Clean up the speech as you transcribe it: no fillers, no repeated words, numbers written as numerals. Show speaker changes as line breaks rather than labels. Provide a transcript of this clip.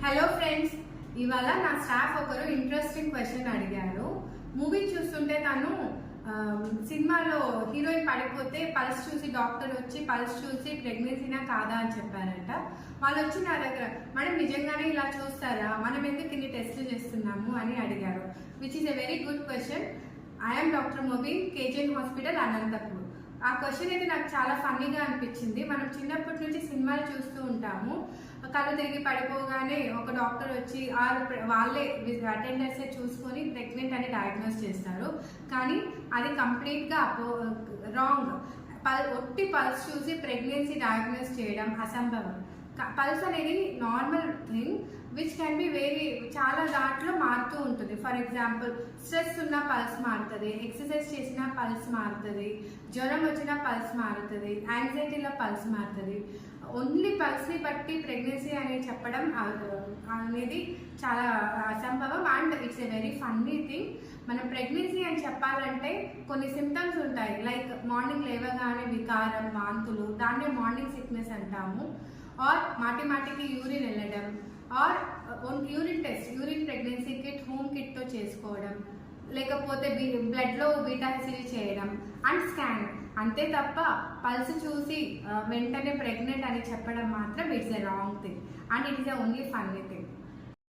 Hello friends, ఇవాళ నా staff ఒకరు ఇంట్రెస్టింగ్ క్వశ్చన్ అడిగారు. మూవీ చూస్తుంటే తను సినిమాలో హీరోయిన్ పడిపోతే పల్స్ చూసి డాక్టర్ వచ్చి పల్స్ చూసి ప్రెగ్నెన్సీనా కాదా అని చెప్పారంట. వాళ్ళు వచ్చి నా దగ్గర, మేడం నిజంగానే ఇలా చూస్తారా, మనం ఎందుకు ఇన్ని టెస్టులు చేస్తున్నాము అని అడిగారు. Which is a very good question. I'm doctor Mobeen, KGN hospital, Anantapur. ఆ క్వశ్చన్ అయితే నాకు చాలా ఫన్నీగా అనిపించింది. మనం చిన్నప్పటి నుంచి సినిమాలు చూస్తూ ఉంటాము. కళ్ళు తిరిగి పడిపోగానే ఒక డాక్టర్ వచ్చి వాళ్ళే అటెండర్సే చూసుకొని ప్రెగ్నెంట్ అని డయాగ్నోస్ చేస్తారు. కానీ అది కంప్లీట్గా రాంగ్. ఒట్టి పల్స్ చూసి ప్రెగ్నెన్సీ డయాగ్నోస్ చేయడం అసంభవం. పల్స్ అనేది normal thing which can be చాలా దాంట్లో మారుతూ ఉంటుంది. ఫర్ ఎగ్జాంపుల్, స్ట్రెస్ ఉన్న పల్స్ మారుతుంది, ఎక్సర్సైజ్ చేసిన పల్స్ మారుతుంది, జ్వరం వచ్చిన పల్స్ మారుతుంది, యాంగ్జైటీలో పల్స్ మారుతుంది. ఓన్లీ పల్స్ని బట్టి ప్రెగ్నెన్సీ అనేది చెప్పడం అనేది చాలా అసంభవం. And it's a very funny thing. మనం ప్రెగ్నెన్సీ అని చెప్పాలంటే కొన్ని సిమ్టమ్స్ ఉంటాయి. లైక్ మార్నింగ్ లేవగానే వికారం, వాంతులు, దాన్నే మార్నింగ్ సిక్నెస్ అంటాము. ఆర్ మాటికి యూరిన్ వెళ్ళడం, or urine test, urine pregnancy kit home కిట్తో చేసుకోవడం, లేకపోతే బ్లడ్లో బీటా హెచ్సిజీ చేయడం అండ్ స్కాన్. అంతే తప్ప పల్స్ చూసి వెంటనే ప్రెగ్నెంట్ అని చెప్పడం మాత్రం it's a wrong thing and it is a only funny thing.